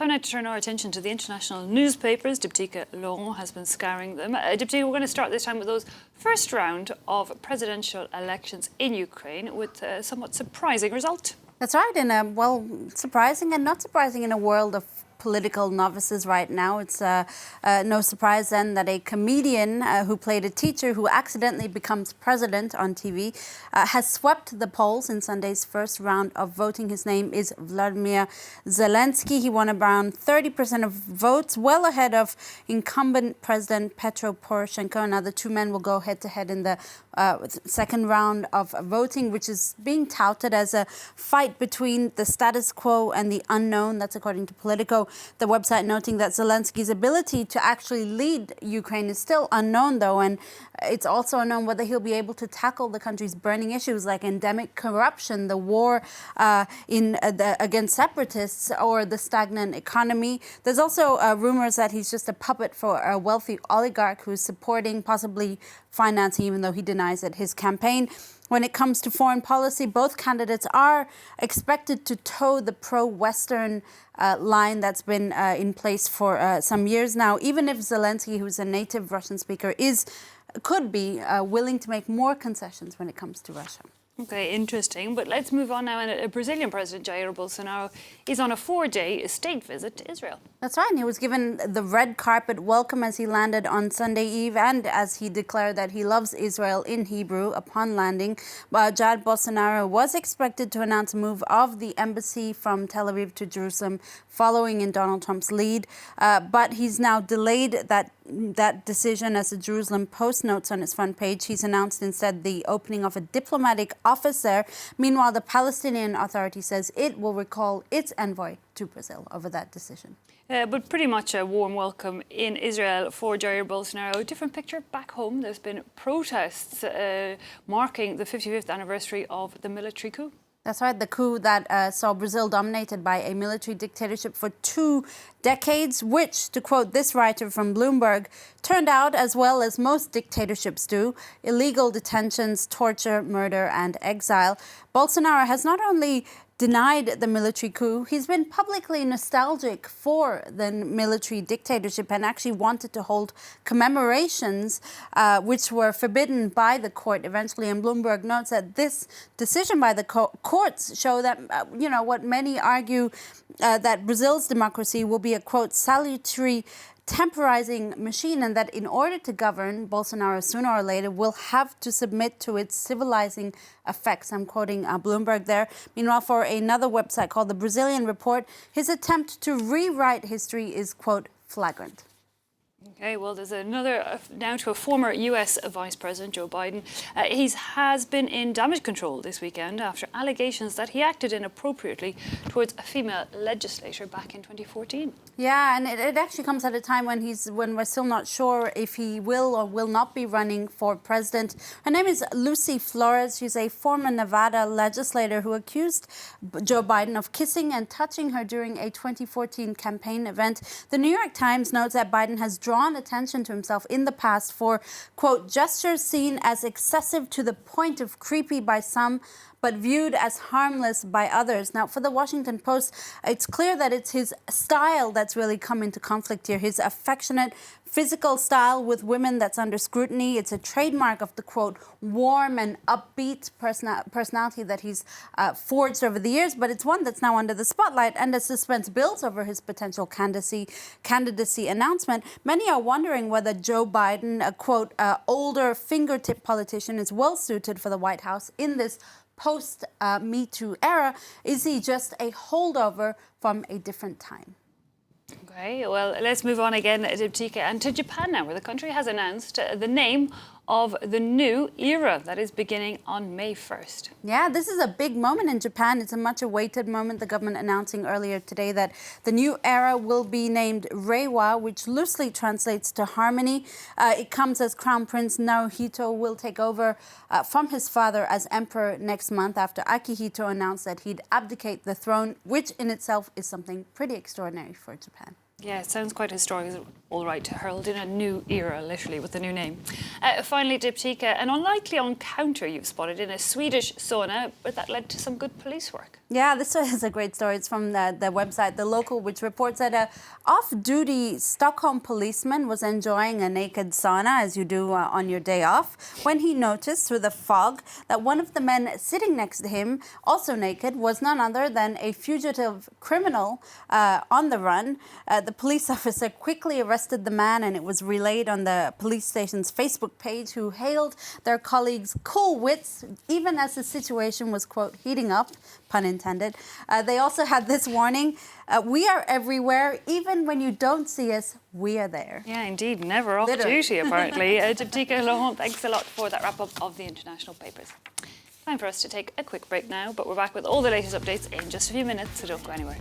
Time now to turn our attention to the international newspapers. Diptyque Laurent has been scouring them. Diptyque, we're going to start this time with those first round of presidential elections in Ukraine with a somewhat surprising result. That's right, in a, well, surprising and not surprising in a world of political novices right now. It's no surprise then that a comedian who played a teacher who accidentally becomes president on TV has swept the polls in Sunday's first round of voting. His name is Vladimir Zelensky. He won around 30% of votes, well ahead of incumbent President Petro Poroshenko. Now the two men will go head-to-head in the second round of voting, which is being touted as a fight between the status quo and the unknown. That's according to Politico. The website noting that Zelensky's ability to actually lead Ukraine is still unknown, though, and it's also unknown whether he'll be able to tackle the country's burning issues like endemic corruption, the war against separatists, or the stagnant economy. There's also rumors that he's just a puppet for a wealthy oligarch who's supporting, possibly financing, even though he denies it, his campaign. When it comes to foreign policy, both candidates are expected to toe the pro-Western line that's been in place for some years now, even if Zelensky, who's a native Russian speaker, could be willing to make more concessions when it comes to Russia. Okay, interesting. But let's move on now. And Brazilian President Jair Bolsonaro is on a 4-day state visit to Israel. That's right. And he was given the red carpet welcome as he landed on Sunday Eve, and as he declared that he loves Israel in Hebrew upon landing. Jair Bolsonaro was expected to announce a move of the embassy from Tel Aviv to Jerusalem following in Donald Trump's lead. But he's now delayed that decision, as the Jerusalem Post notes on its front page. He's announced instead the opening of a diplomatic office there. Meanwhile, the Palestinian Authority says it will recall its envoy to Brazil over that decision. But pretty much a warm welcome in Israel for Jair Bolsonaro. Different picture back home. There's been protests marking the 55th anniversary of the military coup. That's right, the coup that saw Brazil dominated by a military dictatorship for 2 decades, which, to quote this writer from Bloomberg, turned out as well as most dictatorships do: illegal detentions, torture, murder, and exile. Bolsonaro has not only denied the military coup, he's been publicly nostalgic for the military dictatorship and actually wanted to hold commemorations which were forbidden by the court eventually. And Bloomberg notes that this decision by the courts show that, what many argue that Brazil's democracy will be a, quote, salutary temporizing machine, and that in order to govern, Bolsonaro sooner or later will have to submit to its civilizing effects. I'm quoting Bloomberg there. Meanwhile, for another website called the Brazilian Report, his attempt to rewrite history is, quote, flagrant. Okay, well, there's another now to a former US Vice President, Joe Biden. He has been in damage control this weekend after allegations that he acted inappropriately towards a female legislator back in 2014. Yeah, and it actually comes at a time when we're still not sure if he will or will not be running for president. Her name is Lucy Flores. She's a former Nevada legislator who accused Joe Biden of kissing and touching her during a 2014 campaign event. The New York Times notes that Biden has drawn attention to himself in the past for, quote, gestures seen as excessive to the point of creepy by some, but viewed as harmless by others. Now, for the Washington Post, it's clear that it's his style that's really come into conflict here. His affectionate physical style with women that's under scrutiny. It's a trademark of the, quote, warm and upbeat personality that he's forged over the years, but it's one that's now under the spotlight, and as suspense builds over his potential candidacy announcement, many are wondering whether Joe Biden, a, quote, older fingertip politician, is well suited for the White House in this post-Me Too era. Is he just a holdover from a different time? Okay, well, let's move on again to Diptyque and to Japan now, where the country has announced the name of the new era that is beginning on May 1st. Yeah, this is a big moment in Japan. It's a much awaited moment. The government announcing earlier today that the new era will be named Reiwa, which loosely translates to harmony. It comes as Crown Prince Naruhito will take over from his father as emperor next month after Akihito announced that he'd abdicate the throne, which in itself is something pretty extraordinary for Japan. Yeah, it sounds quite historic. All right, herald in a new era, literally, with the new name. Finally, Diptyka, an unlikely encounter you've spotted in a Swedish sauna, but that led to some good police work. Yeah, this is a great story. It's from the website The Local, which reports that a off-duty Stockholm policeman was enjoying a naked sauna, as you do on your day off, when he noticed through the fog that one of the men sitting next to him, also naked, was none other than a fugitive criminal on the run. The police officer quickly arrested the man, and it was relayed on the police station's Facebook page, who hailed their colleagues' cool wits, even as the situation was, quote, heating up, pun intended. They also had this warning: we are everywhere, even when you don't see us, we are there. Yeah, indeed, never off duty, apparently. Diptyka, Laurent, thanks a lot for that wrap-up of the international papers. Time for us to take a quick break now, but we're back with all the latest updates in just a few minutes, so don't go anywhere.